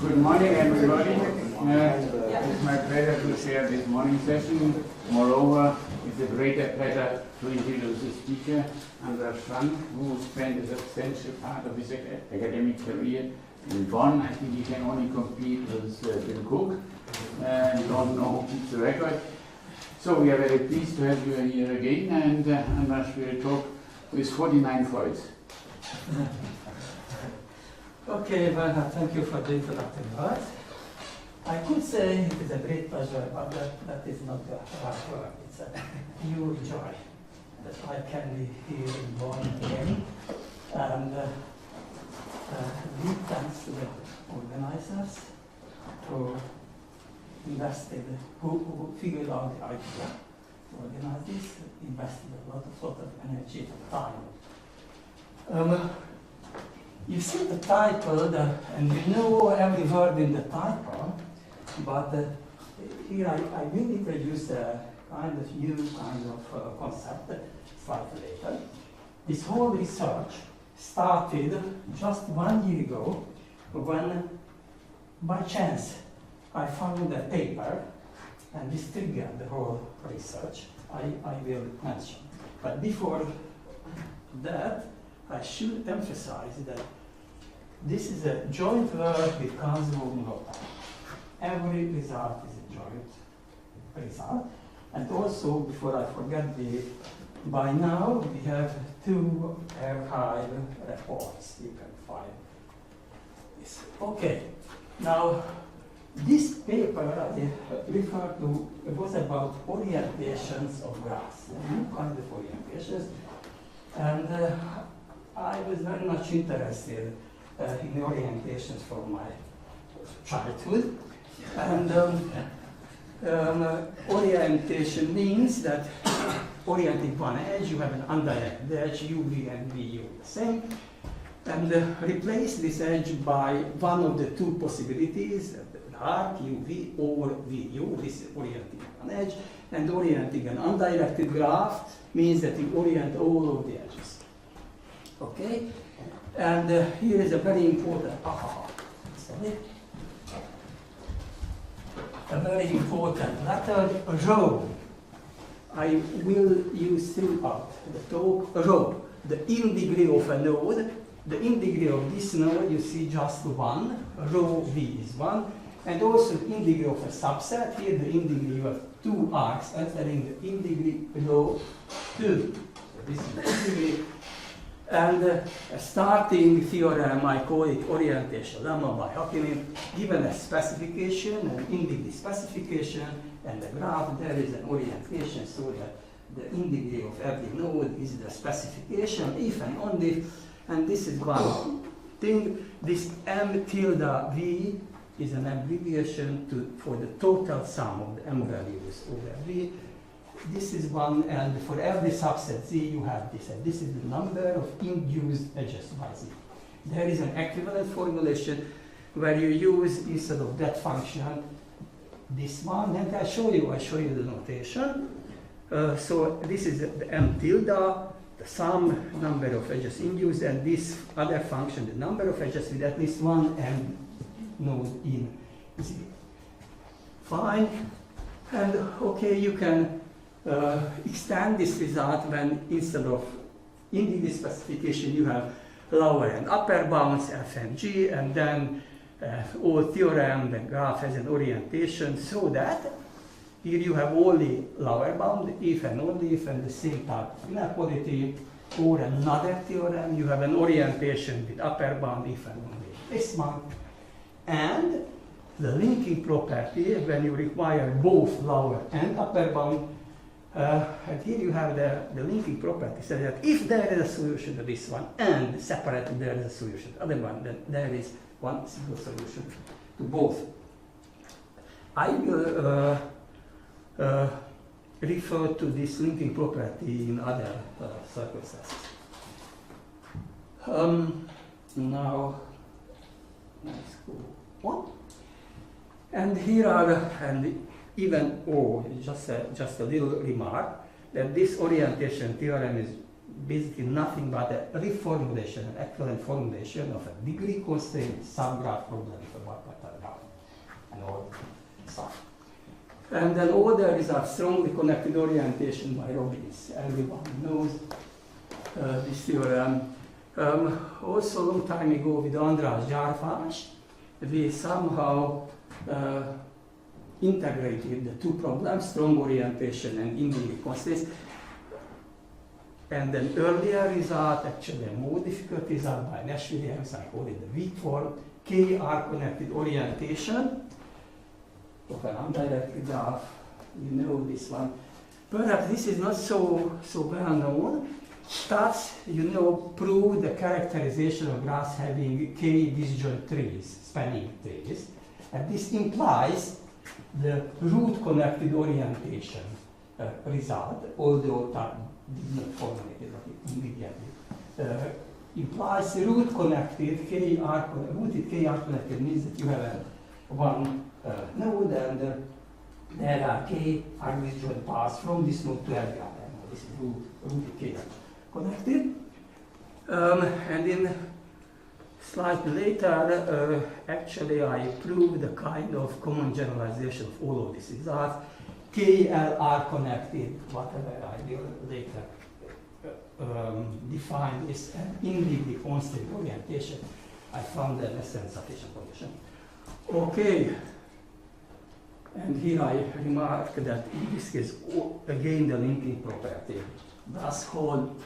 Good morning, everybody. It's my pleasure to share this morning session. Moreover, it's a greater pleasure to introduce the speaker, András Frank, who spent a substantial part of his academic career in Bonn. I think he can only compete with Bill Cook. You don't know who keeps the record. So we are very pleased to have you here again, and András will talk with 49 foils. Okay, well, thank you for the introductory words. I could say it is a great pleasure, but that is not the right word. It's a pure joy that I can be here in Bonn again. And big thanks to the organizers who invested, who figured out the idea to organize this, invested a lot of energy and time. You see the title, and you know every word in the title, but here I will introduce a kind of new kind of concept slightly later. This whole research started just 1 year ago when, by chance, I found a paper, and this triggered the whole research. I will mention. But before that, I should emphasize that this is a joint work with Hausdorff Trimester. Every result is a joint result. And also, before I forget, by now we have 2 archive reports. You can find this. Okay. Now, this paper I referred to was about orientations of graphs, new kind of orientations. And I was very much interested in orientations from my childhood. And orientation means that orienting one edge, you have an undirected edge, UV and VU the same. And replace this edge by one of the 2 possibilities, the arc, UV or VU. This is orienting one edge. And orienting an undirected graph means that you orient all of the edges. Okay, and here is a very important, a very important letter, rho. I will use throughout the talk rho, the in degree of a node. The in degree of this node, you see just 1, rho v is 1, and also in degree of a subset. Here the in degree, you have 2 arcs entering the in degree rho 2. So this is the in degree. And a starting theorem, I call it orientation lemma by Hausdorff, given a specification, an in degree specification, and the graph, there is an orientation, so that the in degree of every node is the specification, if and only, and this is one thing. This m tilde v is an abbreviation for the total sum of the m values over v. This is one, and for every subset Z you have this, and this is the number of induced edges by Z. There is an equivalent formulation where you use, instead of that function, this one, and I show you the notation. So this is the m tilde, the sum number of edges induced, and this other function, the number of edges with at least one m node in Z. Fine, and okay, you can extend this result when instead of in degree specification you have lower and upper bounds f and g, and then all theorem, the graph has an orientation, so that here you have only lower bound if and only if, and the same type of inequality, or another theorem you have an orientation with upper bound if and only this one, and the linking property when you require both lower and upper bound. And here you have the linking property, so that if there is a solution to this one, and separately there is a solution to the other one, then there is one single solution to both. I will refer to this linking property in other circumstances. Now, let's go on. And here are, even just a little remark, that this orientation theorem is basically nothing but a reformulation, an equivalent formulation of a degree constraint subgraph problem about pattern and all stuff. And then all the results strongly connected orientation by Robbins. Everyone knows this theorem. Also a long time ago with András Frank, we somehow integrated the two problems, strong orientation and in-degree constraints. And an earlier result, actually a more difficult result by Nash-Williams, I call it the weak form, KR-connected orientation of an undirected graph. You know this one. Perhaps this is not so well known. Stats, prove the characterization of graphs having k disjoint trees, spanning trees. And this implies the root-connected orientation result, although that did not formulate it immediately. Implies root-connected, rooted KR connected means that you have one node and there are k disjoint paths from this node to every other node. This is rooted KR connected. And in slightly later, actually I proved a kind of common generalization of all of these results. KLR connected, whatever I will later define is an in-degree constraint orientation. I found a less than sufficient condition. Okay, and here I remark that in this case, again the linking property does hold.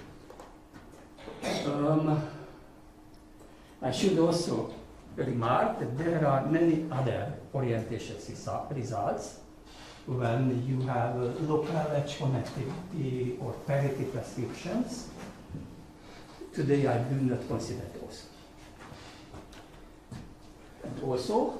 I should also remark that there are many other orientation results when you have local edge connectivity or parity prescriptions. Today I do not consider those. And also,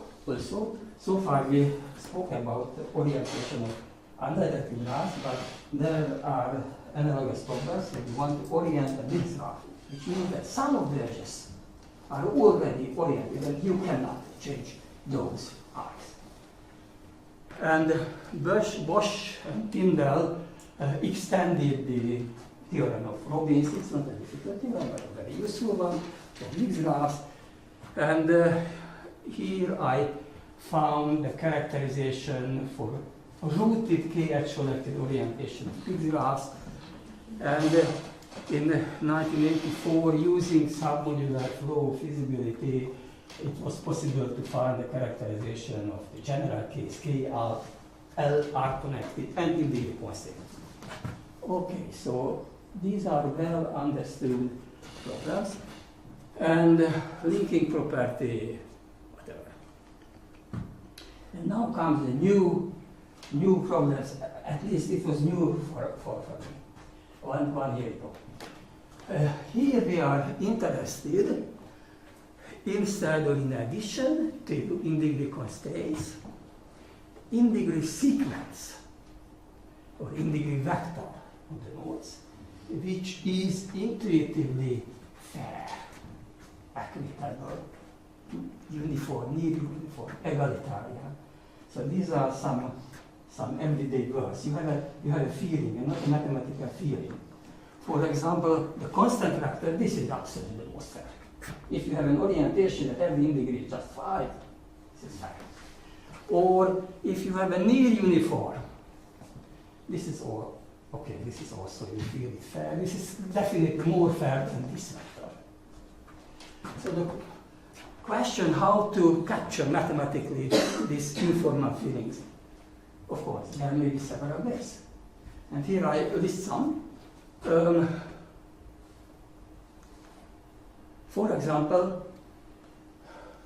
so far we spoke about the orientation of undirected graphs, but there are analogous problems that you want to orient a mixed graph, which means that some of the edges are already oriented and you cannot change those arcs. And Bosch and Tyndall extended the theorem of Robbins. It's not a difficult theorem, but a very useful one for mixed graphs. And here I found the characterization for rooted k-edge connected orientation of mixed graphs. And in 1984, using submodular flow feasibility, it was possible to find the characterization of the general case KL are connected and in-degree constraint. Okay, so these are well understood problems. And linking property, whatever. And now comes the new problems. At least it was new for me. One year ago. Here we are interested, instead or in addition to in-degree constraints, in-degree sequence or in-degree vector of the nodes, which is intuitively fair, equitable, uniform, near uniform, egalitarian. So these are some everyday words. You have a feeling, and not a mathematical feeling. For example, the constant vector, this is absolutely the most fair. If you have an orientation at every in-degree is just 5, this is fair. Or if you have a near uniform, this is all, okay, this is also, you feel it fair. This is definitely more fair than this vector. So the question how to capture mathematically these informal feelings. Of course, there may be several ways. And here I list some. For example,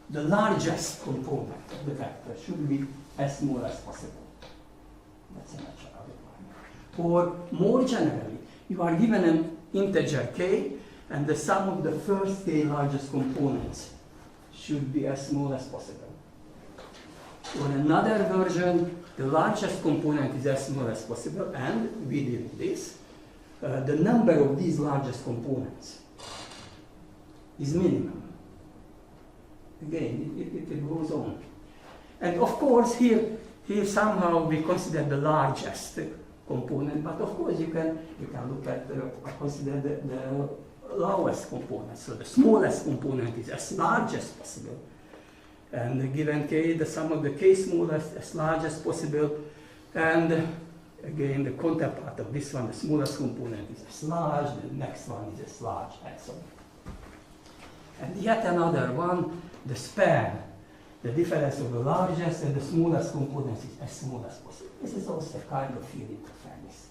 the largest component of the vector should be as small as possible. That's a natural requirement. Or more generally, you are given an integer k, and the sum of the first k largest components should be as small as possible. Or another version, the largest component is as small as possible, and we did this. The number of these largest components is minimum. Again, it goes on. And of course, here somehow we consider the largest component, but of course you can look at consider the lowest component. So the smallest component is as large as possible. And given k, the sum of the k smallest as large as possible. And again, the counterpart of this one, the smallest component is as large, the next one is as large, and so on. And yet another one, the span, the difference of the largest and the smallest components is as small as possible. This is also a kind of field interference.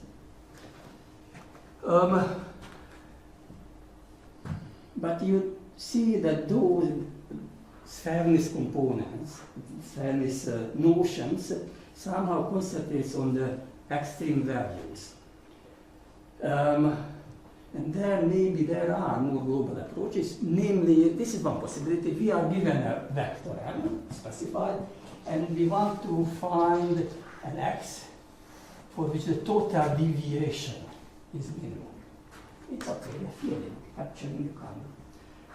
But you see that those fairness components, fairness notions, somehow concentrates on the extreme values. And there are more global approaches, namely, this is one possibility. We are given a vector M specified, and we want to find an X for which the total deviation is minimum. It's okay, a feeling, capturing the kind.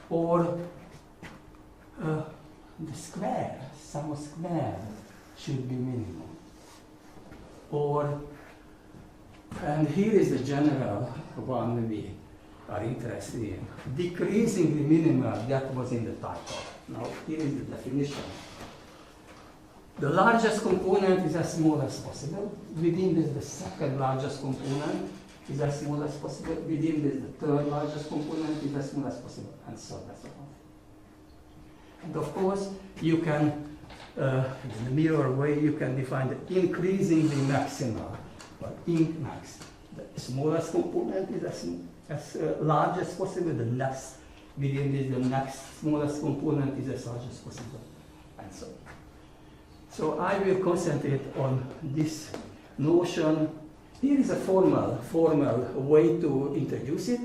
Or the square, sum of square should be minimum. Or, and here is the general one we are interested in. Decreasingly minimal, that was in the title. Now, here is the definition. The largest component is as small as possible. Within this, the second largest component is as small as possible. Within this, the third largest component is as small as possible, and so on and so on. And of course, you can, in a mirror way, you can define the increasingly maximal, or inc max. The smallest component is as large as possible. The next, within this, the next smallest component is as large as possible, and so on. So I will concentrate on this notion. Here is a formal way to introduce it.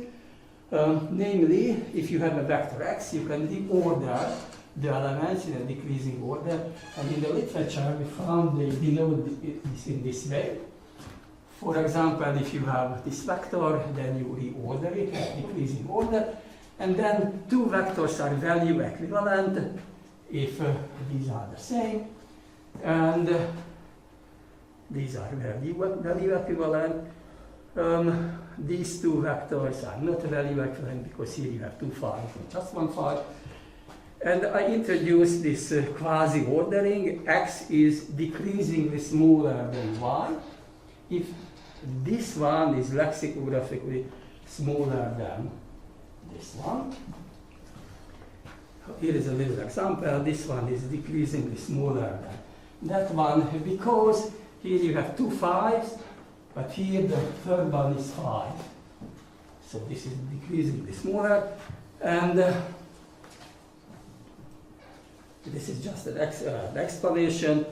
Namely, if you have a vector x, you can reorder the elements in a decreasing order. And in the literature, we found they denote this in this way. For example, if you have this vector, then you reorder it in decreasing order. And then two vectors are value equivalent if these are the same. And these are value equivalent. These two vectors are not value equivalent because here you have two files and just one file. And I introduced this quasi-ordering. X is decreasingly smaller than y if this one is lexicographically smaller than this one. Here is a little example. This one is decreasingly smaller than that one because here you have two 5s, but here the third one is 5. So this is decreasingly smaller, and this is just an explanation.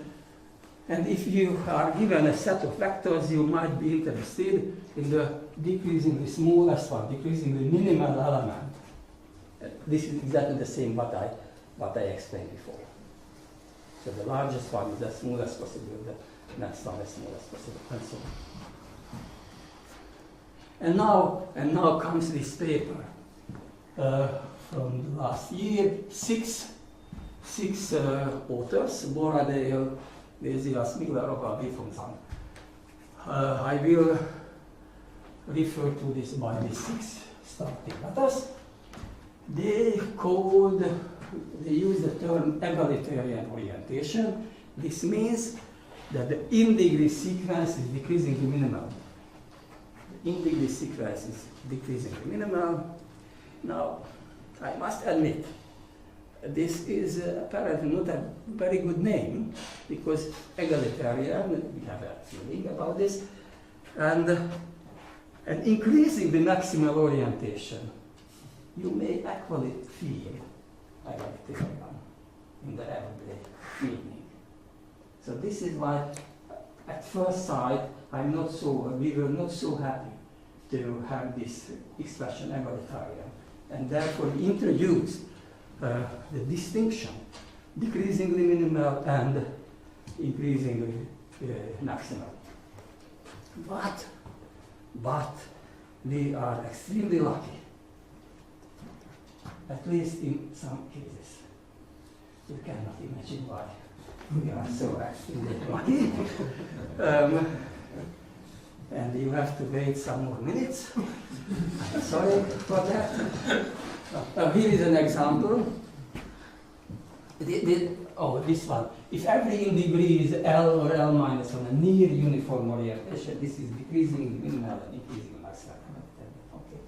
And if you are given a set of vectors, you might be interested in the decreasingly smallest one, decreasingly minimal element. This is exactly the same what I explained before. So the largest one is the smallest possible, the next one is smallest possible, and so on. And now comes this paper from the last year. Six authors: Borradaile, Bézias, Miller, Rogal, von Zahn. I will refer to this by these 6 starting letters. They use the term egalitarian orientation. This means that the in-degree sequence is decreasingly minimal. The in-degree sequence is decreasingly minimal. Now, I must admit, this is apparently not a very good name, because egalitarian, we have a feeling about this, and increasing the maximal orientation, you may actually feel egalitarian in the everyday meaning. So this is why, at first sight, we were not so happy to have this expression egalitarian, and therefore we introduced the distinction, decreasingly minimal and increasingly maximal. But we are extremely lucky, at least in some cases. You cannot imagine why we are so extremely lucky. and you have to wait some more minutes. Sorry for that. Here is an example. This one. If every in degree is L or L minus on a near uniform orientation, this is decreasing minimal and increasing maximum. Okay.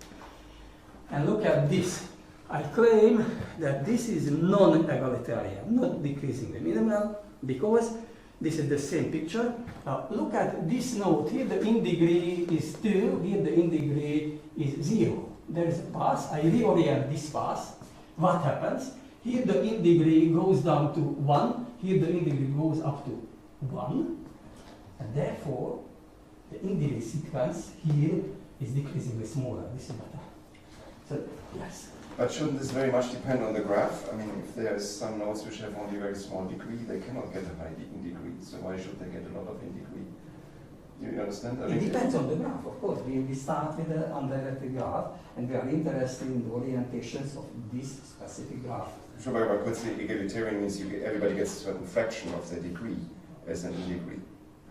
And look at this. I claim that this is non-egalitarian, not decreasing the minimal, because this is the same picture. Look at this node here. The in degree is 2. Here the in degree is 0. There is a path. I reorient this path. What happens? Here the in degree goes down to 1. Here the in degree goes up to 1. And therefore, the in degree sequence here is decreasingly smaller. This is better. So, yes. But shouldn't this very much depend on the graph? I mean, if there's some nodes which have only a very small degree, they cannot get a high in degree. So why should they get a lot of in degree? Do you understand? It depends on the graph, of course. We start with an undirected graph, and we are interested in the orientations of this specific graph. Sure, but what's the egalitarian means everybody gets a certain fraction of their degree as an in degree.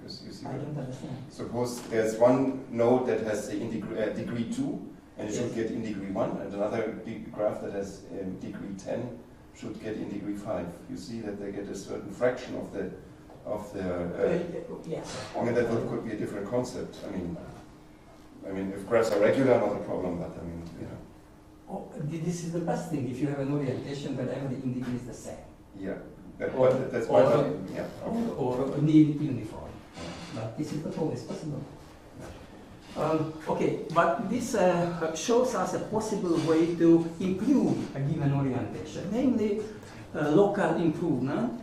You see I don't understand. Suppose there's one node that has the degree 2, and it should get in degree 1, and another graph that has degree 10 should get in degree 5. You see that they get a certain fraction of the yes. I mean, that could be a different concept. I mean, if graphs are regular, not a problem, but I mean, you know. Oh, this is the best thing if you have an orientation where every in degree is the same. Yeah, that's or near uniform. But this is not always possible. Okay, but this shows us a possible way to improve a given orientation, namely local improvement.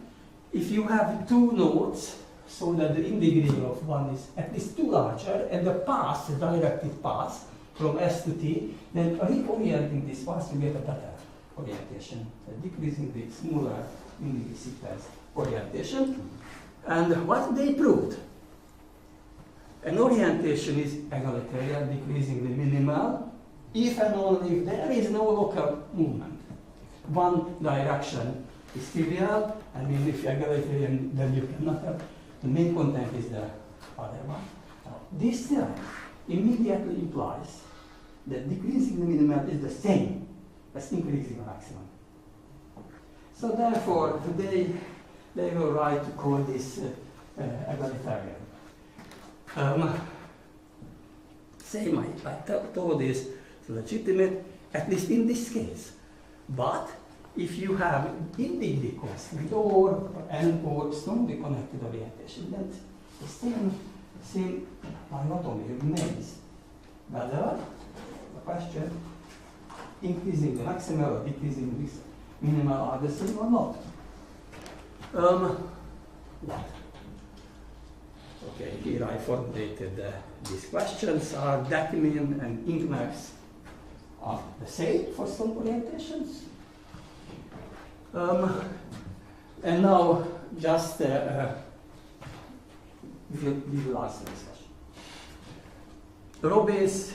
If you have two nodes, so that the in degree of one is at least 2 larger, and the path, the directed path from S to T, then reorienting this path, you get a better orientation, decreasing the smaller in degree sequence orientation. And what they proved? An orientation is egalitarian, decreasing the minimal, if and only if there is no local movement. One direction is trivial, and if egalitarian, then you cannot have. The main content is the other one. Now, this theorem immediately implies that decreasing the minimal is the same as increasing the maximum. So therefore, today they will write to call this egalitarian. Same, I told is legitimate, at least in this case. But if you have in degree constant or n or strongly connected orientation, then the same dichotomy remains. Whether the question increasing the maximal or decreasing the minimal are the same or not. Okay, here I formulated these questions. Are Dec-min and Ingmax are the same for some orientations? And now just we will answer this question. Robes,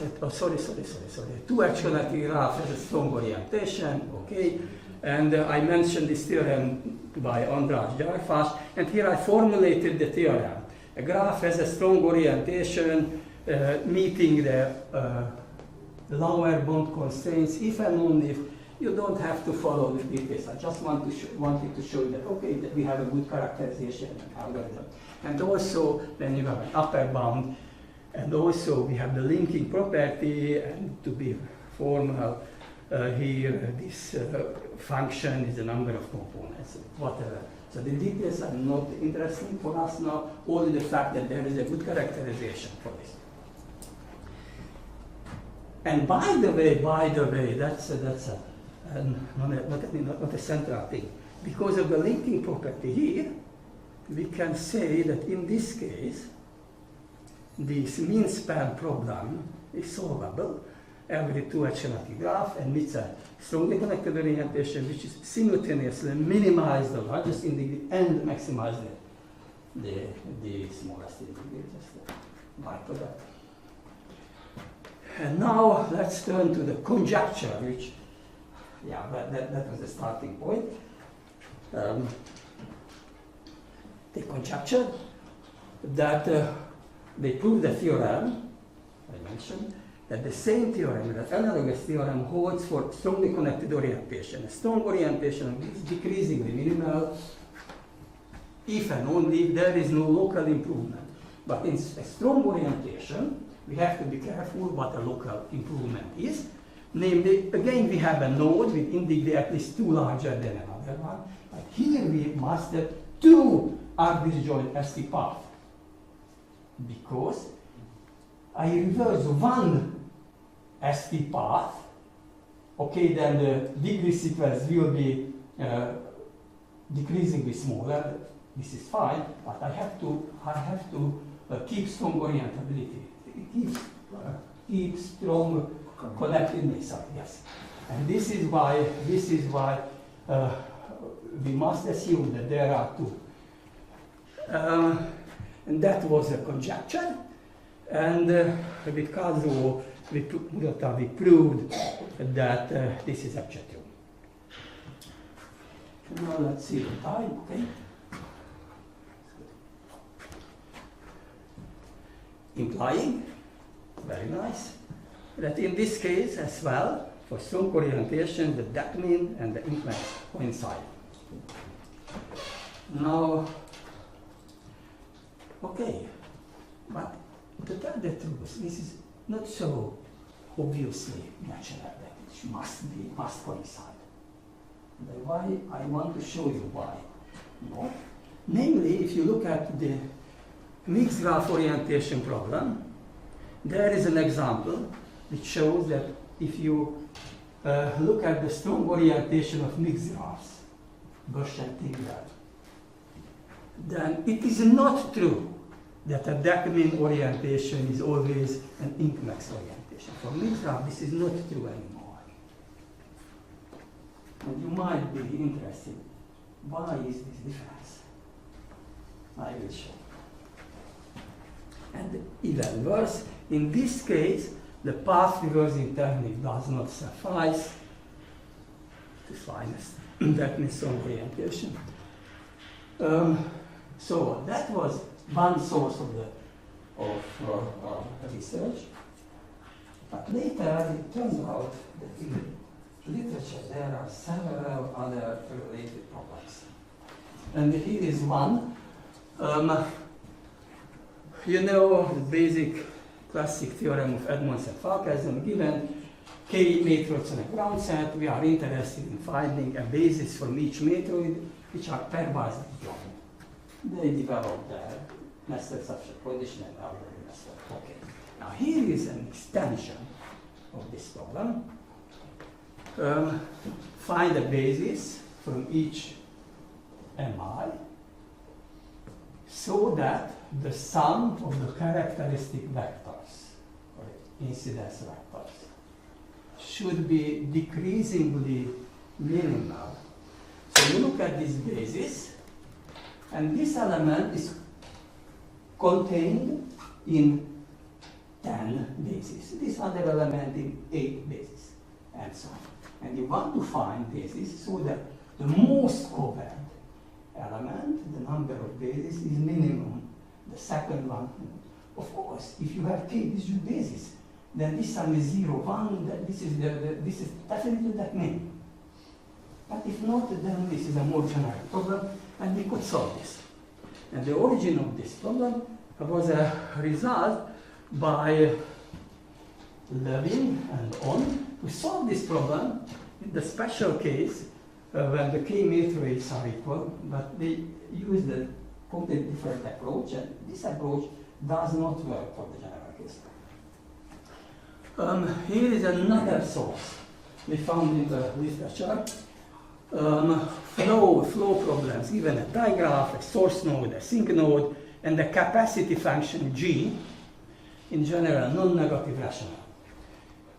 two-axionatic graph has a strong orientation, okay? And I mentioned this theorem by András Frank, and here I formulated the theorem. A graph has a strong orientation, meeting the lower bound constraints, if and only if you don't have to follow the details. I just wanted to show that, okay, that we have a good characterization algorithm. And also, when you have an upper bound, and also we have the linking property, and to be formal, here this function is the number of components, whatever. So the details are not interesting for us now, only the fact that there is a good characterization for this. And by the way, that's not a central thing. Because of the linking property here, we can say that in this case, this mean span problem is solvable. Every two-axionatic graph admits a strongly connected orientation which is simultaneously minimize the largest in degree and maximize the smallest in degree, just the byproduct. And now let's turn to the conjecture, which, yeah, that was the starting point. They conjectured that they proved the theorem I mentioned, that the same theorem, that analogous theorem, holds for strongly connected orientation. A strong orientation is decreasingly minimal if and only if there is no local improvement. But in a strong orientation, we have to be careful what a local improvement is. Namely, again, we have a node with indices at least 2 larger than another one. But here we must have 2 disjoint ST paths. Because I reverse one ST path, okay, then the degree sequence will be decreasingly smaller. This is fine, but I have to keep strong orientability. Keep strong connectedness. Yes, and this is why we must assume that there are 2. And that was a conjecture. And with Kazuo, we proved that this is actually true. Now let's see the time, okay? Implying, very nice, that in this case as well, for strong orientation, the Dec-min and the Dec-min coincide. Now, okay, but to tell the truth, this is not so obviously natural that it must coincide. And why I want to show you why. No? Namely, if you look at the mixed graph orientation problem, there is an example which shows that if you look at the strong orientation of mixed graphs, Bush and Tigler, then it is not true that a Dec-min orientation is always an convex orientation. For mixed graph, this is not true anymore. And you might be interested, why is this difference? I will show. And even worse, in this case, the path reversing technique does not suffice to find a Dec-min strong orientation. So that was one source of research. But later it turns out that in literature there are several other related problems. And here is one. You know the basic classic theorem of Edmonds and Falkesson. Given K matroids on a ground set, we are interested in finding a basis from each matroid which are pairwise joined. They developed their nested subset condition and algorithm nested. Okay. Now here is an extension of this problem. Find a basis from each MI so that the sum of the characteristic vectors, or incidence vectors, should be decreasingly minimal. So you look at this basis, and this element is contained in 10 bases. This other element in 8 bases, and so on. And you want to find bases so that the most covariant element, the number of bases, is minimum. The second one, of course, if you have k disjunct bases, then this sum is 0, 1. This is definitely Dec-min. But if not, then this is a more general problem, and we could solve this. And the origin of this problem was a result by Levin and Onn to solve this problem in the special case when the k matroids are equal, but they used a completely different approach, and this approach does not work for the general case. Here is another source we found in the literature. Flow problems, given a digraph, a source node, a sink node, and a capacity function G, in general non-negative rational.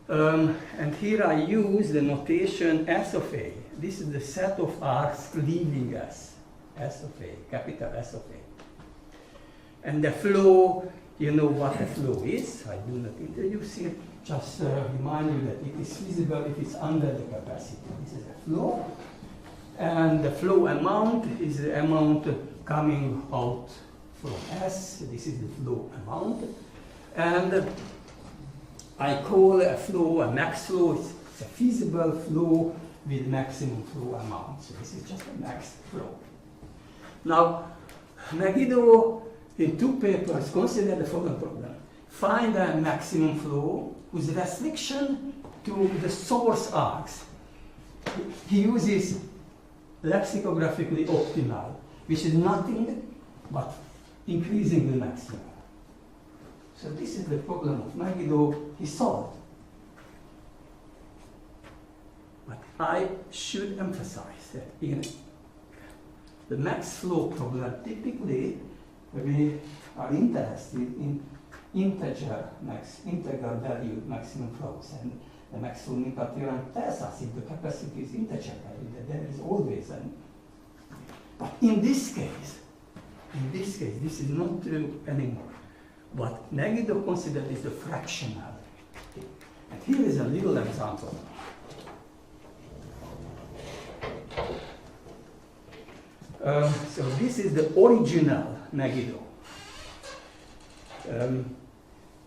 And here I use the notation S of A. This is the set of arcs leaving S of A, capital S of A. And the flow, you know what a flow is. I do not introduce it, just remind you that it is feasible if it's under the capacity. This is a flow. And the flow amount is the amount coming out from S. This is the flow amount. And I call a flow a max flow. It's a feasible flow with maximum flow amount. So this is just a max flow. Now, Megiddo, in 2 papers, considered the following problem. Find a maximum flow whose restriction to the source arcs. He uses lexicographically optimal, which is nothing but increasing the maximum. So this is the problem of Megiddo he solved. But I should emphasize that in the max flow problem, typically we are interested in integral value maximum flows, and the maximum impact theorem tells us if the capacity is integer value, that there is always an. But in this case, this is not true anymore. What Megiddo considered is the fractional. And here is a little example. So this is the original Megiddo.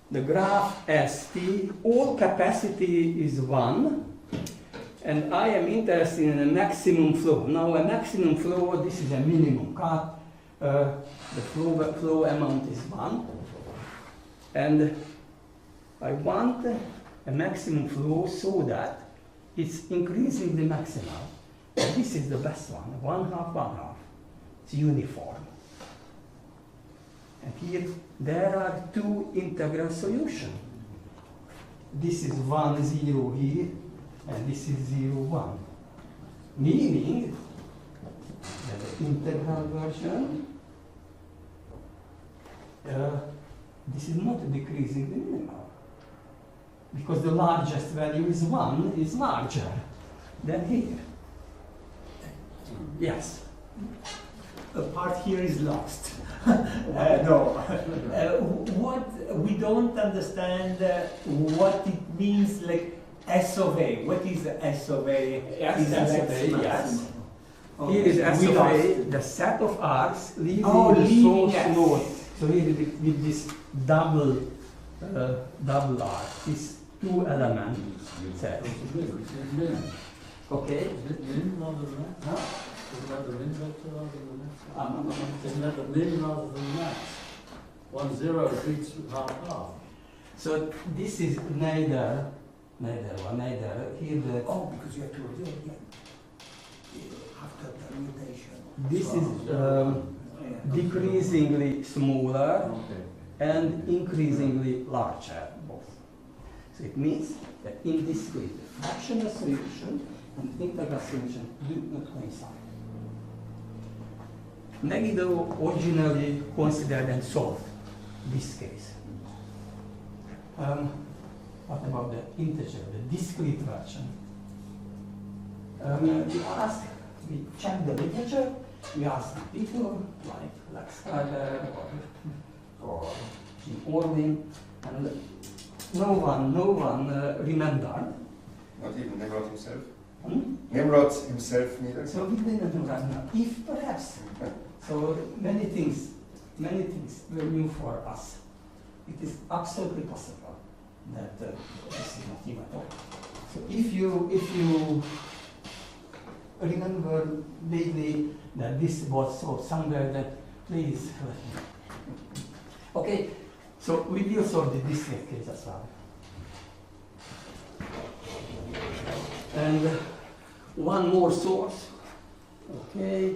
The graph ST, all capacity is 1, and I am interested in a maximum flow. Now a maximum flow, this is a minimum cut. The flow amount is 1. And I want a maximum flow so that it's increasing the maximum. And this is the best one, 1/2, 1/2. It's uniform. And here, there are 2 integral solutions. This is 1, 0 here, and this is 0, 1. Meaning that the integral version, this is not decreasing the minimal. Because the largest value is 1 is larger than here. Yes? A part here is lost. No. What we don't understand what it means, like S of A. What is the S of A? Yes, Is S that of A, yes. maximum? Here is S We of lost A, it. the set of arcs leading Oh, the leading, source yes. node. So here with this double arc, this 2 element set. Okay? Isn't that the min vector rather than the max? No. Isn't that the min rather than the max? 1, 0 treats 1/2. So this is neither here the. Oh, because you have to do it again. After permutation. This is decreasingly smaller and increasingly larger, both. So it means that in this case, the fractional solution and integral solution do not coincide. Megiddo originally considered and solved this case. What about the integer, the discrete version? We checked the literature, we asked people like Lex Carter or Jim Orwin, and no one remembered. Not even Nimrod himself? Hmm? Nimrod himself neither? So we didn't remember, if perhaps. So many things were new for us. It is absolutely possible that this is not new at all. So if you remember vaguely that this was solved somewhere, that please let me know. Okay, so we will solve the discrete case as well. And one more source. Okay,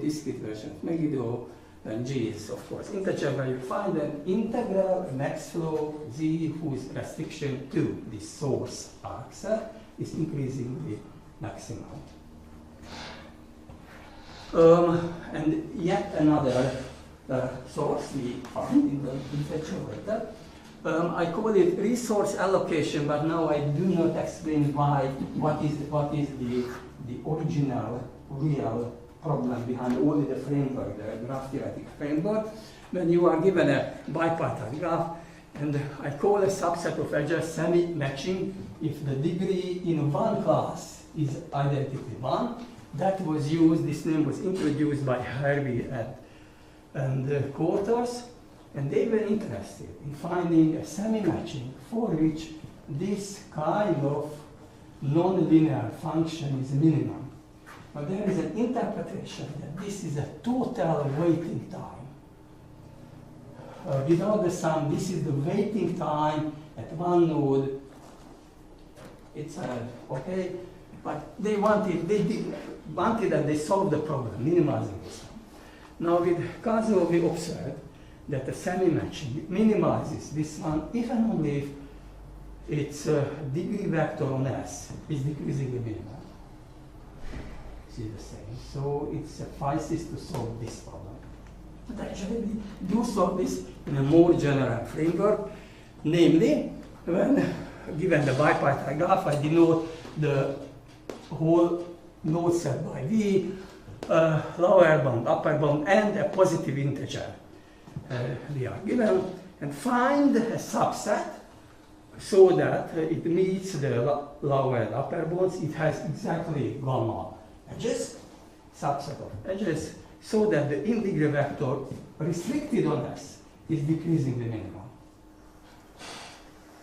discrete version of Megiddo, then G is of course integer, where you find an integral max flow Z whose restriction to the source arcs is increasingly maximal. And yet another source we find in the literature later. I call it resource allocation, but now I do not explain why. What is the original, real problem behind only the framework, the graph theoretic framework. When you are given a bipartite graph, and I call a subset of edges semi-matching if the degree in one class is identically 1. That was used, this name was introduced by Harvey and co-authors. And they were interested in finding a semi-matching for which this kind of non-linear function is minimum. But there is an interpretation that this is a total waiting time. Without the sum, this is the waiting time at one node. It's okay, but they wanted that they solve the problem, minimizing this. Now with Kazuo, we observed that the semi-matching minimizes this one if and only if its degree vector on S is decreasingly minimal. See the same. So it suffices to solve this problem. But actually we do solve this in a more general framework, namely when given the bipartite graph, I denote the whole node set by V, lower bound, upper bound, and a positive integer. They are given, and find a subset so that it meets the lower and upper bounds. It has exactly gamma edges, subset of edges, so that the integer vector restricted on S is decreasing the minimum.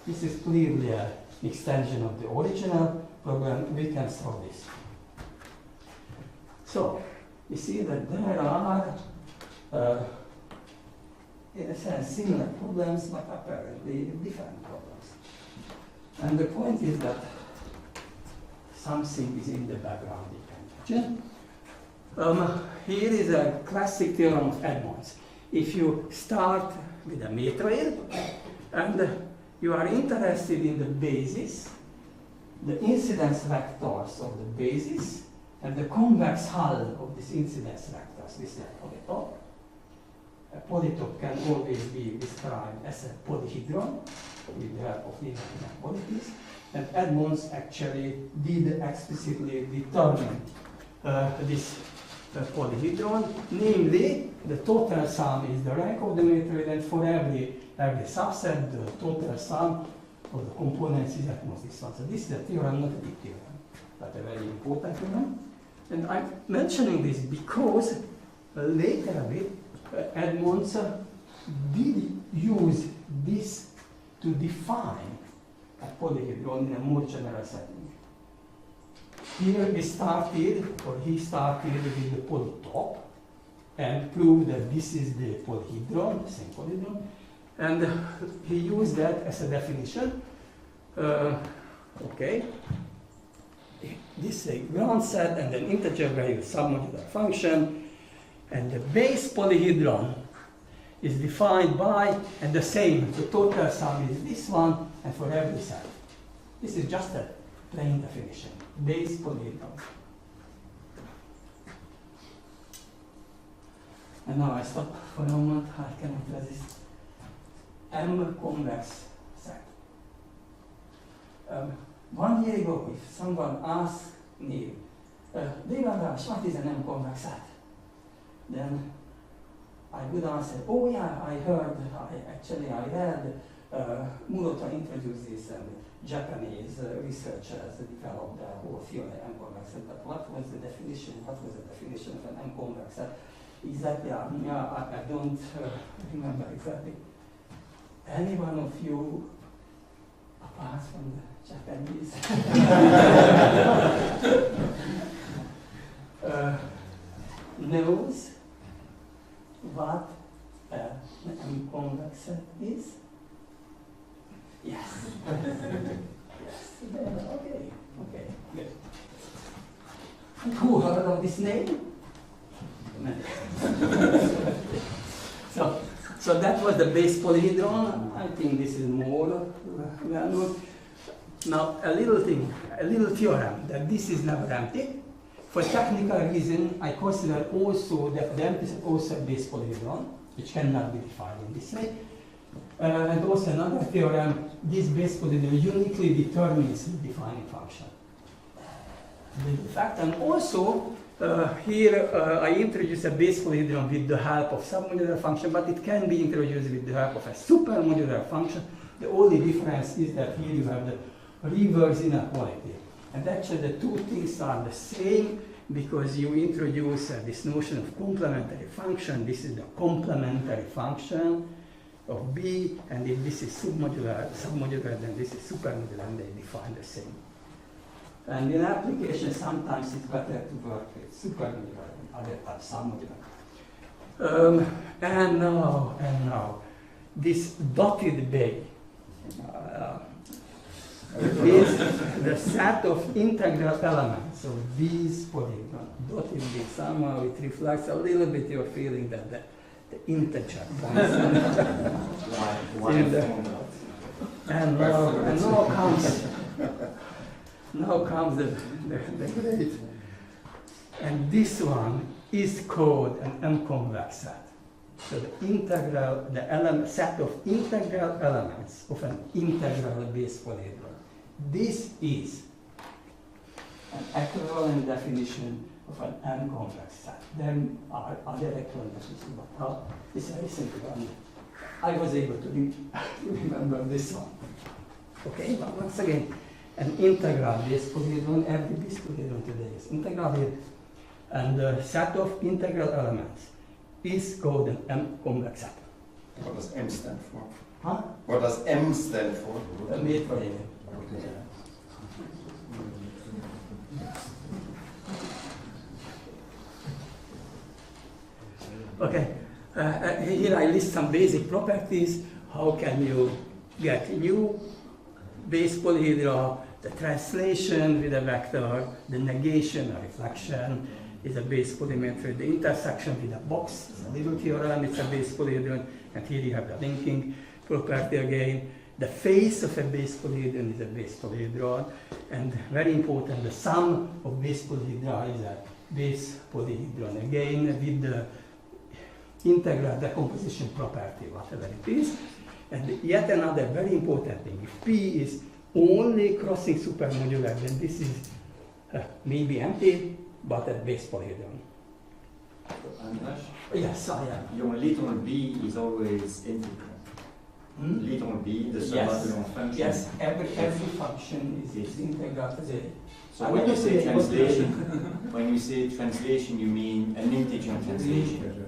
This is clearly an extension of the original program. We can solve this. So, you see that there are, in a sense, similar problems, but apparently different problems. And the point is that something is in the background. Here is a classic theorem of Edmonds. If you start with a matroid and you are interested in the basis, the incidence vectors of the basis, and the convex hull of this incidence vectors, this is a polytope. A polytope can always be described as a polyhedron with the help of linear inequalities. And Edmonds actually did explicitly determine this polyhedron, namely the total sum is the rank of the matroid, and for every subset, the total sum of the components is at most this one. So this is a theorem, not a big theorem, but a very important theorem. And I'm mentioning this because later a bit, Edmonds did use this to define a polyhedron in a more general setting. Here we started, or he started with the polytope and proved that this is the polyhedron, the same polyhedron, and he used that as a definition. Okay. This is a ground set and an integer value submodular function, and the base polyhedron is defined by, and the same, the total sum is this one, and for every set. This is just a plain definition, base polyhedron. And now I stop for a moment, I cannot resist. M-convex set. 1 year ago, if someone asked me, András, what is an M-convex set? Then I would answer, oh yeah, I heard, I read, Murata introduced this and Japanese researchers developed the whole theory of M-convex set, but what was the definition? What was the definition of an M-convex set? Exactly, I don't remember exactly. Any one of you, apart from the Japanese, knows what an M-convex set is? Yes. Yes. Okay. Good. Who heard of this name? So that was the base polyhedron. I think this is more well known. Now a little theorem that this is never empty. For technical reason, I consider also that the empty set also a base polyhedron, which cannot be defined in this way. And also another theorem, this base polyhedron uniquely determines the defining function. In fact, and also here I introduce a base polyhedron with the help of submodular function, but it can be introduced with the help of a supermodular function. The only difference is that here you have the reverse inequality. And actually the two things are the same because you introduce this notion of complementary function. This is the complementary function. of B, and if this is submodular, then this is supermodular, and they define the same. And in application, sometimes it's better to work with supermodular and other types submodular. And now, this dotted bay is the set of integral elements of these polygons. Dotted bay, somehow it reflects a little bit your feeling that the integer points. And now comes the great. And this one is called an M-convex set. So the set of integral elements of an integral Base-polyhedron. This is an equivalent definition of an M-convex set. There are other equivalent definitions, but it's very simple. I was able to remember this one. Okay, but once again, an integral Base-polyhedron, every Base-polyhedron today is integral here, and the set of integral elements is called an M-convex set. What does M stand for? Huh? What does M stand for? Matroid. Okay, here I list some basic properties. How can you get new Base-polyhedra? The translation with a vector, the negation or reflection is a Base-polymetry. The intersection with a box is a little theorem, it's a Base-polyhedron. And here you have the linking property again. The face of a Base-polyhedron is a Base-polyhedron. And very important, the sum of Base-polyhedra is a Base-polyhedron again with the integral decomposition property, whatever it is. And yet another very important thing, if P is only crossing supermodular, then this is maybe empty, but a Base-polyhedron. András? Yes, I am. Your little b is always integral. Little b, the submodular function. Yes, every function is integral to the. So when you say translation, you mean an integer translation.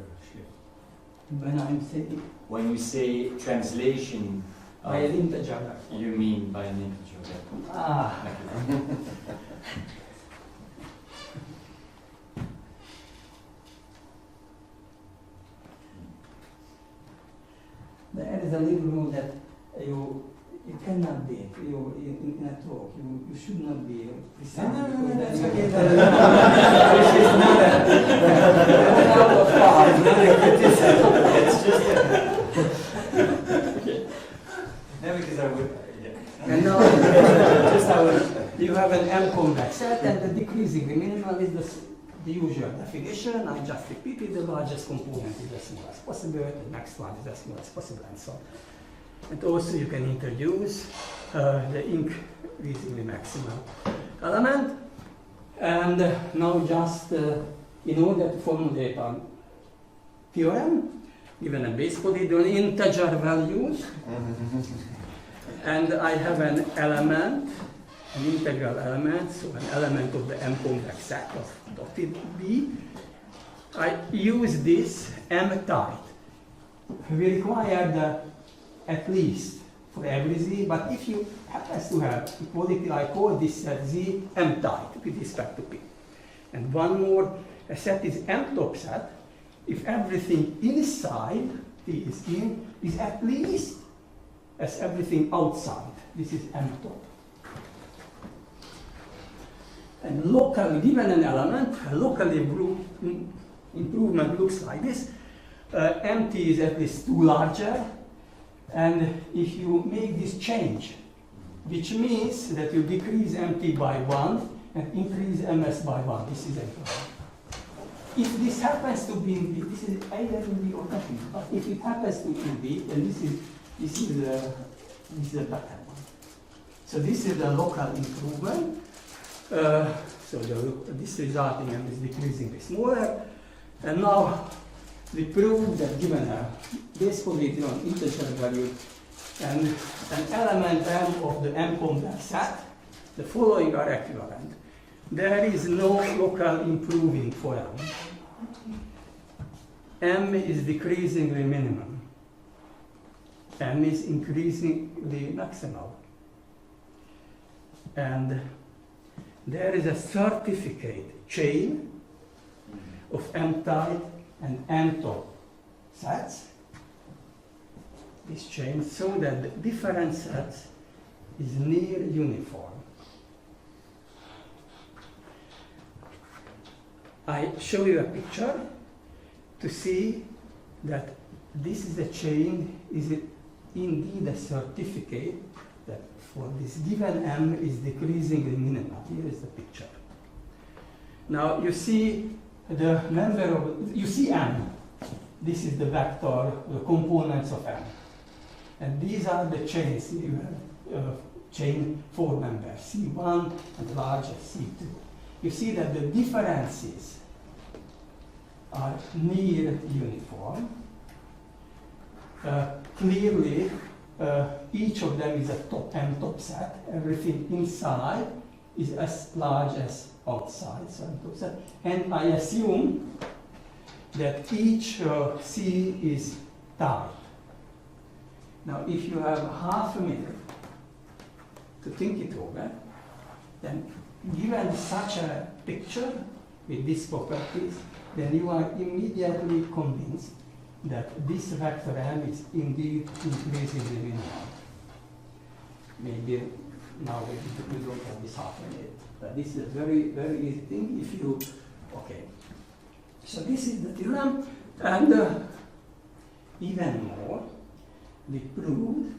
When you say translation, by an integer. You mean by an integer. Ah. There is a little rule that you cannot be in a talk. You should not be precise. No, It's just because I would. And now, you have an M-convex set, and the decreasing, the minimal is the usual definition. I just repeated the largest component is as small as possible, the next one is as small as possible, and so on. And also you can introduce the increasingly maximal element. And now just in order to formulate a theorem, given a Base-polyhedron integer values, and I have an element, an integral element, so an element of the M-convex set of dotted B. I use this M tight. We require at least for every Z, but if you happen to have equality, I call this set Z M tight with respect to P. And one more, a set is M top set if everything inside P is in is at least as everything outside. This is M top. And locally, given an element, a locally improvement looks like this. MT is at least 2 larger, and if you make this change, which means that you decrease MT by 1 and increase MS by 1, this is a problem. If this happens to be in B, this is either in B or not in B, but if it happens to be in B, then this is a better one. So this is the local improvement. So this resulting M is decreasingly smaller. And now we prove that given a Base-polyhedron integer value and an element M of the M-convex set, the following are equivalent. There is no local improving for M. M is decreasingly minimum. M is increasingly maximal. And there is a certificate chain of M-type and M-top sets. This chain, so that the different sets is near uniform. I show you a picture to see that this is a chain, is it indeed a certificate that for this given M is decreasing the minimal. Here is the picture. Now you see the member of, you see M. This is the vector, the components of M. And these are the chains. You have chain 4 members, C1 and larger C2. You see that the differences are near uniform. Clearly, each of them is a M-top set. Everything inside is as large as outside, so M-top set. And I assume that each C is tight. Now, if you have half a minute to think it over, then given such a picture with these properties, then you are immediately convinced that this vector M is indeed increasing the minimum. Maybe now we don't have this half a minute, but this is a very, very easy thing if you, okay. So this is the theorem, and even more, we proved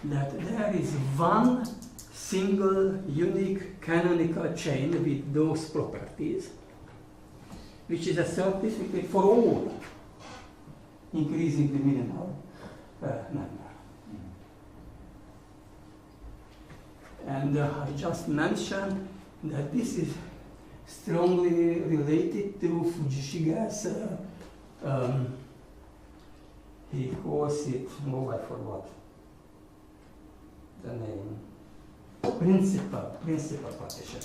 that there is one single unique canonical chain with those properties, which is a certificate for all increasing the minimal number. And I just mentioned that this is strongly related to Fujishiga's, he calls it, oh I forgot the name, principal partition.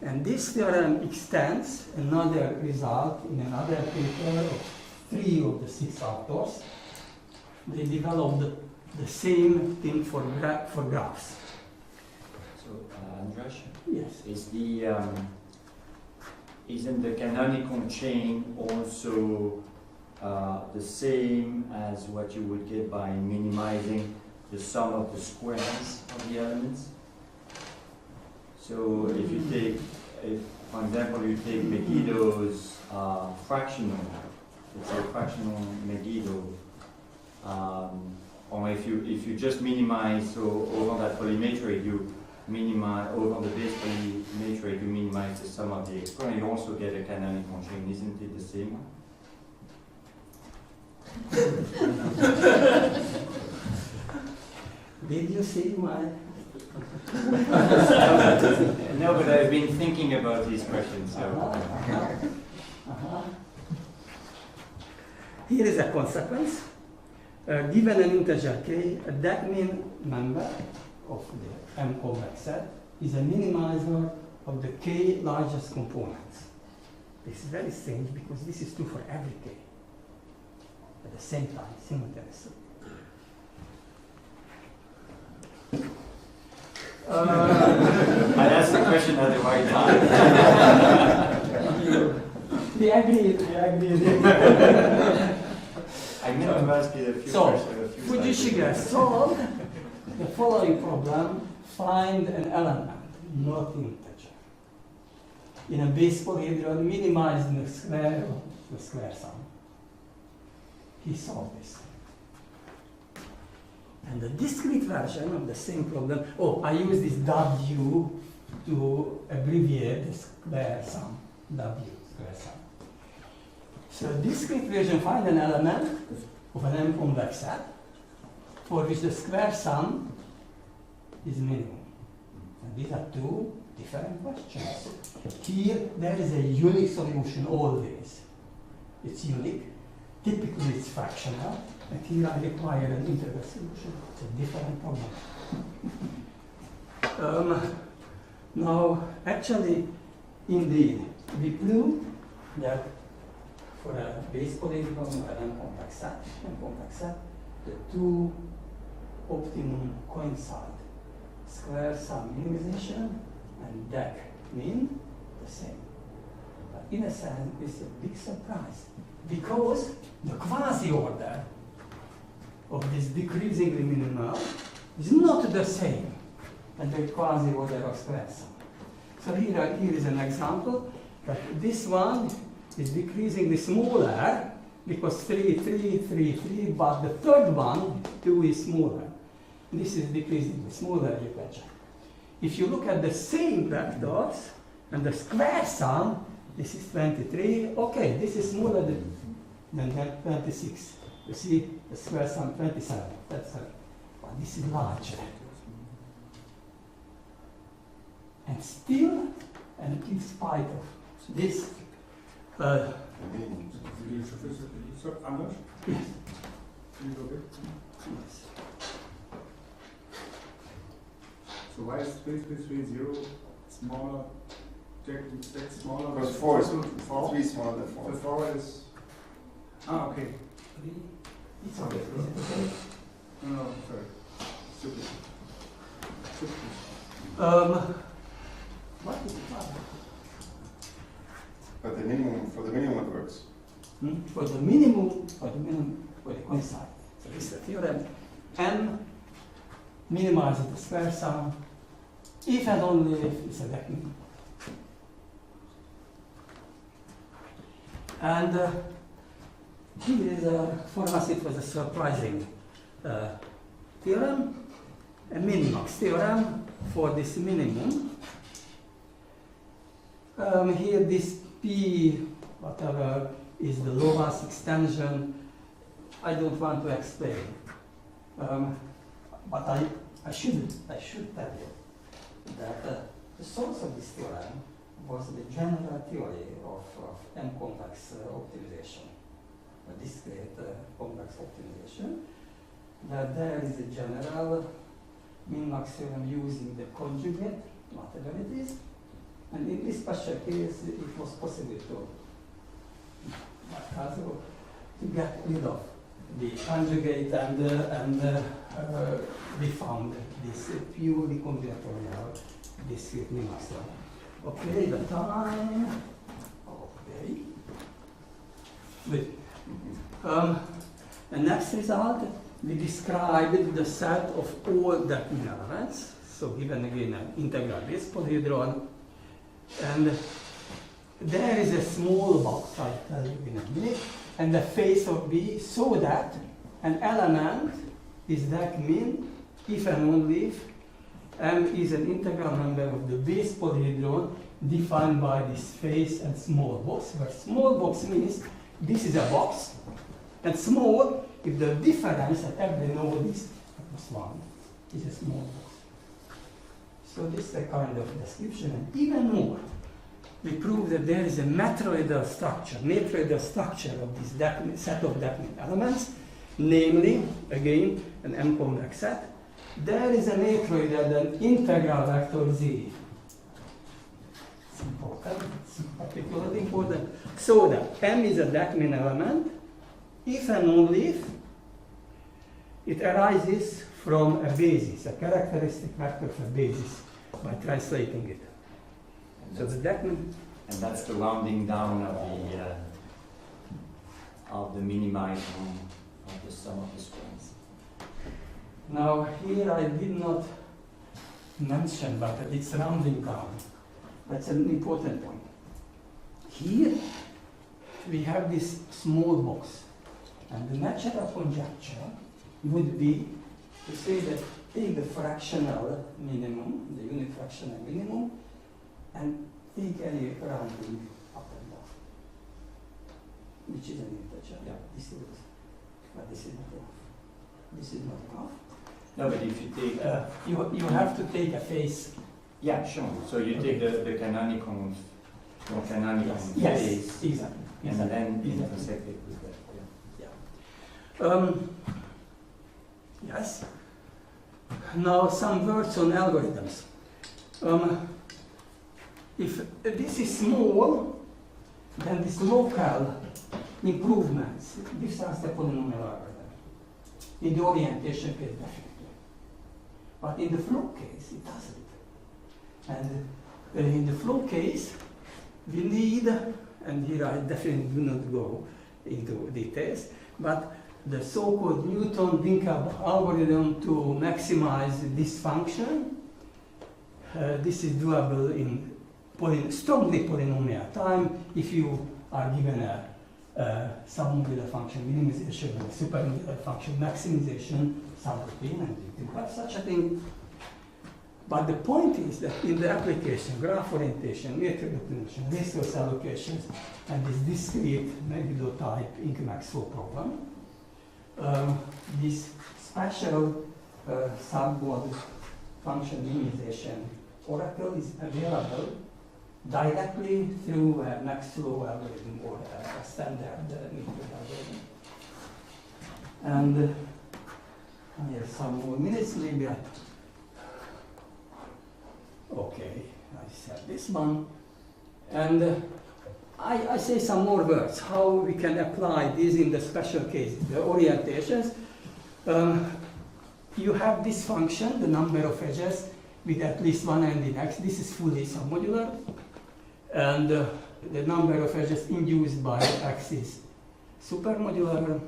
And this theorem extends another result in another paper of 3 of the 6 authors. They developed the same thing for graphs. So, András? Yes. Isn't the canonical chain also the same as what you would get by minimizing the sum of the squares of the elements? So if you take, for example, you take Megiddo's fractional, let's say fractional Megiddo, or if you just minimize, so over that polymatroid, you minimize, over the base polymatroid, you minimize the sum of the exponent, you also get a canonical chain. Isn't it the same one? Did you see my... No, but I've been thinking about these questions. So. Here is a consequence. Given an integer k, a Dec-min member of the M-convex set is a minimizer of the k largest components. This is very strange because this is true for every k at the same time, simultaneously. I asked the question at the right time. We agreed. I meant to ask you a few So, questions. Fujishiga solved the following problem: find an element, not integer, in a base-polyhedron minimizing the square of the square sum. He solved this. And the discrete version of the same problem, I use this W to abbreviate the square sum, W, square sum. So discrete version find an element of an M-convex set for which the square sum is minimum. And these are 2 different questions. Here, there is a unique solution always. It's unique. Typically, it's fractional. And here I require an integral solution. It's a different problem. Now, actually, indeed, we proved that for a Base-polyhedron or an M-convex set, the two optimum coincide. Square sum minimization and Dec-min the same. But in a sense, it's a big surprise because the quasi-order of this decreasingly minimal is not the same as the quasi-order of square sum. So here is an example that this one is decreasingly smaller because 3, 3, 3, 3, but the third one, 2, is smaller. This is decreasingly smaller, you can check. If you look at the same vectors and the square sum, this is 23. Okay, this is smaller than 26. You see, the square sum 27. That's but this is larger. And still, and in spite of this, Anders? yes. So why is 3, 0 smaller? Jack smaller? Because 4 is 4? 3 smaller than 4. So 4 is. Ah, okay. It's okay. Is it okay? No, sorry. Stupid. What is the problem? But the minimum, for the minimum it works. For the minimum, for the coincide. So this is the theorem. M minimizes the square sum if and only if it's a Dec-min. And here is for us it was a surprising theorem, a minimax theorem for this minimum. Here this P, whatever, is the lowest extension. I don't want to explain. But I should tell you that the source of this theorem was the general theory of M-convex optimization, a discrete convex optimization. That there is a general min-max theorem using the conjugate materialities, and in this special case, it was possible to get rid of the conjugate and we found this purely combinatorial discrete min-max theorem. Okay, the time. Okay. Good. The next result, we described the set of all Dec-min elements. So given again an integral Base-polyhedron, and there is a small box, I'll tell you in a minute, and the face of B, so that an element is Dec-min if and only if M is an integral member of the Base-polyhedron defined by this face and small box, where small box means this is a box, and small if the difference at every node is +1, is a small box. So this is a kind of description, and even more, we prove that there is a matroidal structure of this set of Dec-min elements, namely, again, an M-convex set. There is a matroid at an integral vector Z. It's important, it's particularly important. So that M is a Dec-min element, if and only if it arises from a basis, a characteristic vector of a basis, by translating it. So the Dec-min, and that's the rounding down of the minimizing of the sum of the squares. now here I did not mention, but it's rounding down. That's an important point. Here we have this small box, and the natural conjecture would be to say that take the fractional minimum, the unit fractional minimum, and take any rounding up and down, which is an integer. Yeah. This is, but this is not enough. This is not enough. No, but if you take You have to take a face. yeah, sure. So you take the canonical Yes, phase, exactly. and then Exactly. intersect it with that. Yes. Now some words on algorithms. If this is small, then this local improvements. This is the polynomial algorithm. In the orientation case, definitely. But in the flow case, it doesn't. And in the flow case, we need, and here I definitely do not go into details, but the so-called Newton-Winkel algorithm to maximize this function. This is doable in strongly polynomial time if you are given a submodular function minimization and a supermodular function maximization subroutine, and you can have such a thing. But the point is that in the application, graph orientation, matrix optimization, resource allocations, and this discrete Megiddo type increment flow problem, this special submodel function minimization oracle is available directly through a max flow algorithm or a standard meter algorithm. And I have some more minutes, maybe. Okay, I said this one. And I say some more words, how we can apply this in the special case, the orientations. You have this function, the number of edges, with at least one end in x. This is fully submodular. And the number of edges induced by x is supermodular.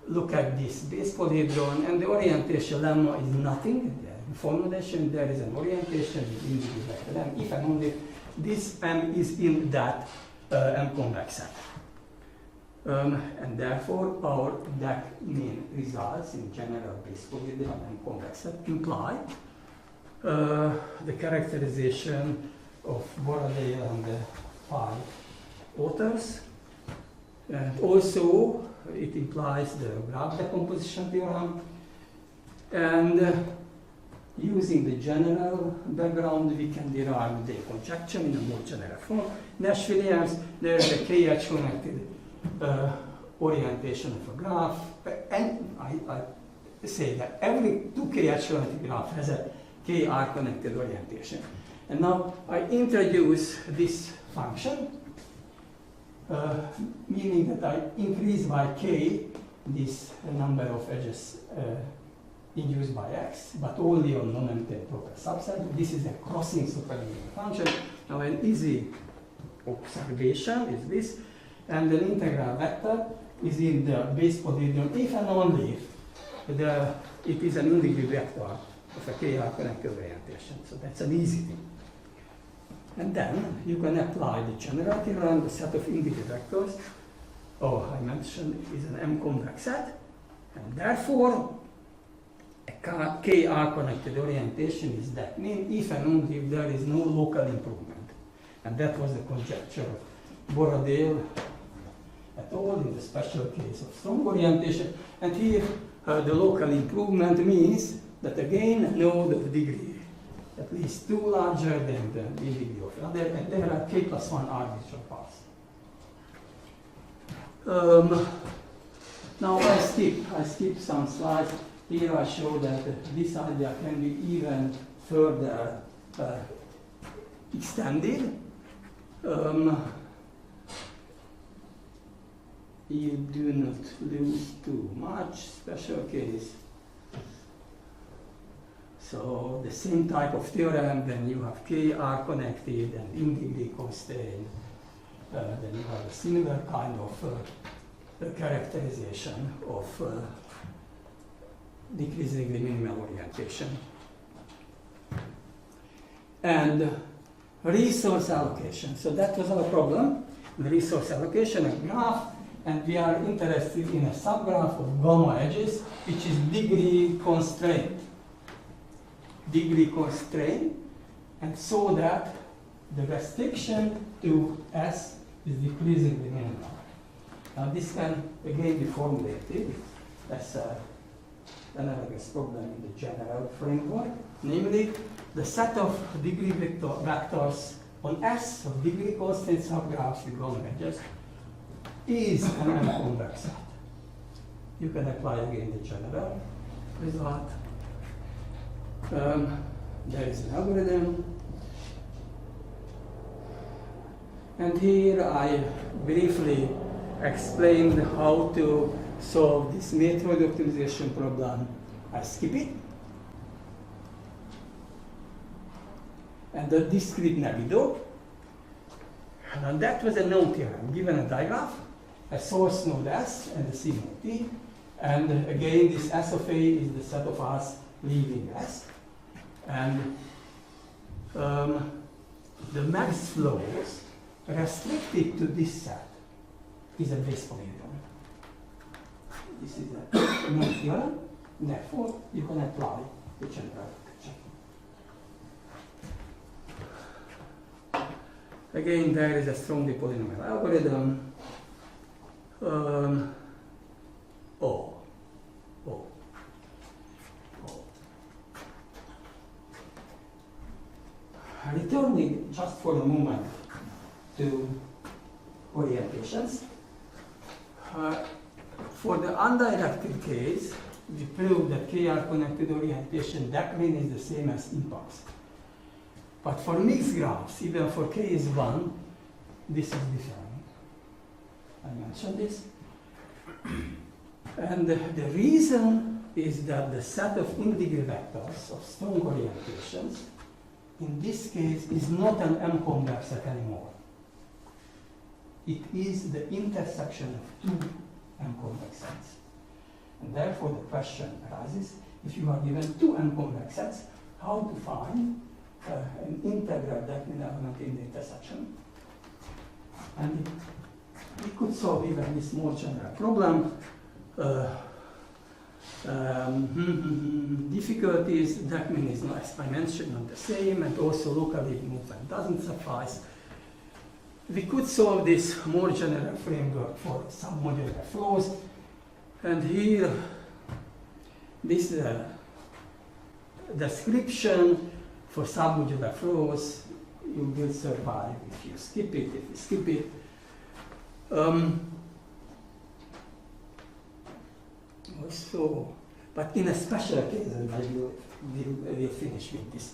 Look at this base-polyhedron, and the orientation lemma is nothing. The formulation, there is an orientation in the vector M, if and only this M is in that M-convex set. And therefore, our Dec-min results in general base-polyhedron and M-convex set imply the characterization of Borradaile and the 5 authors. And also, it implies the graph decomposition theorem. And using the general background, we can derive the conjecture in a more general form. Nash-Williams, there is a KH connected orientation of a graph. And I say that every 2 KH connected graph has a KR connected orientation. And now I introduce this function, meaning that I increase by k this number of edges induced by x, but only on non-empty proper subset. This is a crossing superlinear function. Now an easy observation is this, and an integral vector is in the base-polyhedron if and only if it is an integer vector of a KR connected orientation. So that's an easy thing. And then you can apply the general theorem, the set of integer vectors. Oh, I mentioned is an M-convex set, and therefore a KR connected orientation is Dec-min if and only if there is no local improvement. And that was the conjecture of Borradaile et al. In the special case of strong orientation. And here the local improvement means that again node of degree at least 2 larger than the degree of other, and there are k plus 1 arbitrary paths. Now I skip some slides. Here I show that this idea can be even further extended. You do not lose too much. Special case. So the same type of theorem, then you have KR connected and in degree constrained. Then you have a similar kind of characterization of decreasing the minimal orientation. And resource allocation. So that was our problem, the resource allocation and graph. And we are interested in a subgraph of gamma edges, which is degree constrained. Degree constraint, and so that the restriction to S is decreasingly minimal. Now this can again be formulated as an analogous problem in the general framework, namely the set of degree vectors on S of degree constraint subgraphs with gamma edges is an M-convex set. You can apply again the general result. There is an algorithm, And here I briefly explained how to solve this matroid optimization problem. I skip it. And the discrete Megiddo. And that was a known theorem. Given a digraph, a source node S and a C node T. And again, this S of A is the set of us leaving S. And the max flows restricted to this set is a Base-polyhedron. This is a known theorem. Therefore, you can apply the generalization. Again, there is a strongly polynomial algorithm. Returning just for a moment to orientations. For the undirected case, we proved that KR-connected orientation Dec-min is the same as impulse. But for mixed graphs, even for K is 1, this is different. I mentioned this. And the reason is that the set of integer vectors of strong orientations, in this case, is not an M-convex set anymore. It is the intersection of two M-convex sets. And therefore, the question arises, if you are given two M-convex sets, how to find an integral Dec-min element in the intersection? And we could solve even this more general problem. Difficulties, Dec-min is not, as I mentioned, not the same, and also locally movement doesn't suffice. We could solve this more general framework for submodular flows, and here, this description for submodular flows, you will survive if you skip it, if you skip it. Also, but in a special case, and I will finish with this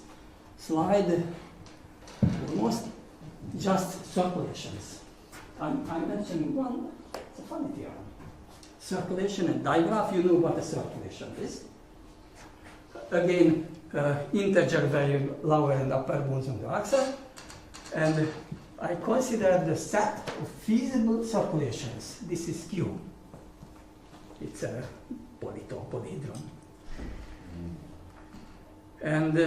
slide, almost just circulations. I'm mentioning one, it's a funny theorem. Circulation and digraph, you know what a circulation is. Again, integer value lower and upper bounds on the axis. And I consider the set of feasible circulations. This is Q. It's a polyhedron. And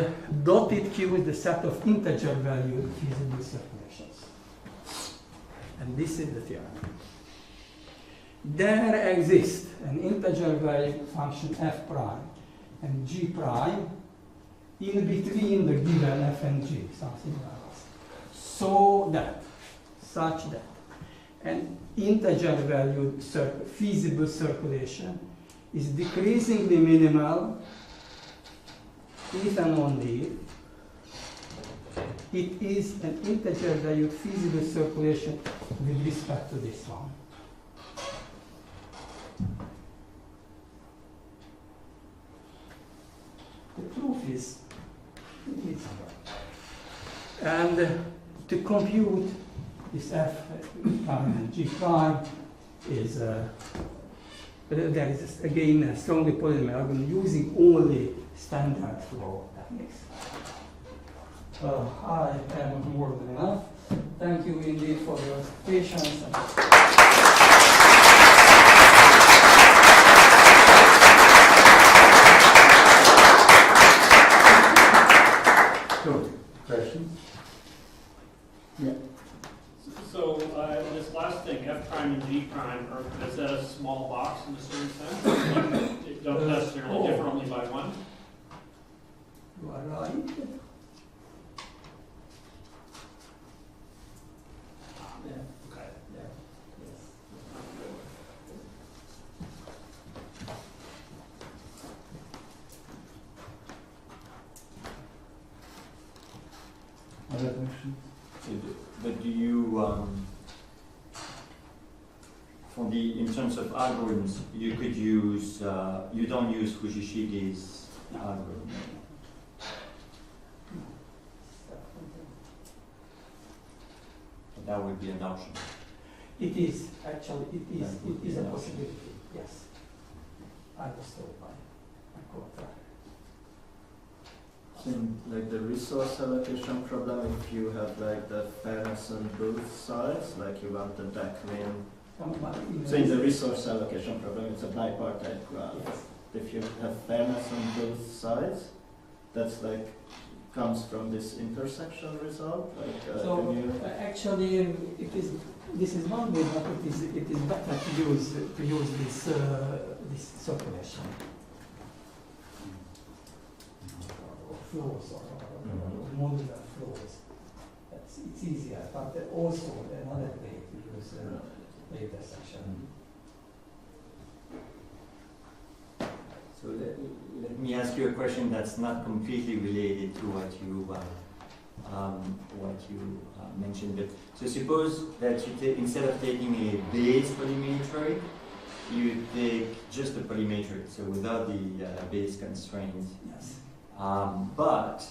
dotted Q is the set of integer value feasible circulations. And this is the theorem. There exists an integer value function f prime and g prime in between the given f and g, something like this. Such that an integer valued feasible circulation is decreasingly minimal if and only it is an integer valued feasible circulation with respect to this one. The proof is and to compute this f prime and g prime is there is again a strongly polynomial algorithm using only standard flow techniques. I have more than enough. Thank you indeed for your patience. Questions? Yeah. So this last thing, f prime and g prime, is that a small box in a certain sense? It don't necessarily differ only by one? You are right. Yeah. Okay. Yeah. Yes. Other questions? But do you, in terms of algorithms, you could use, you don't use Fujishige's algorithm? that would be an option. It is, actually, it is a possibility, yes. I was told by my co-author. So in like the resource allocation problem, if you have like the fairness on both sides, like you want the Dec-min. So in the resource allocation problem, it's a bipartite graph. Yes. If you have fairness on both sides, that's like comes from this intersection result. Like So can you actually, this is one way, but it is better to use this circulation or flows or modular flows. It's easier, but also another way to use the intersection. So let me ask you a question that's not completely related to what you mentioned. But so suppose that you instead of taking a base polymatroid, you take just a polymatroid, so without the base constraint. Yes. But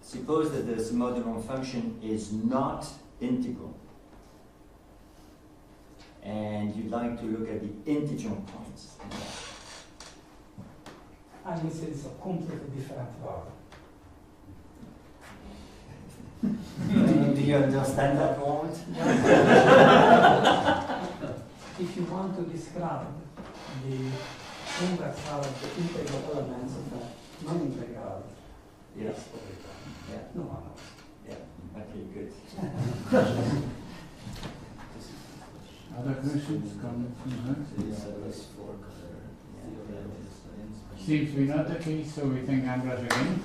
suppose that this modular function is not integral, and you'd like to look at the integer points. I would say it's a completely different word. Do you understand that word? If you want to describe the convex of the integral elements of a non-integral Yes. Base-polyhedron, Yeah. no one knows. Yeah. Okay, good. Other questions, comments, yeah, that's for Seems to be not the case, so we thank András again.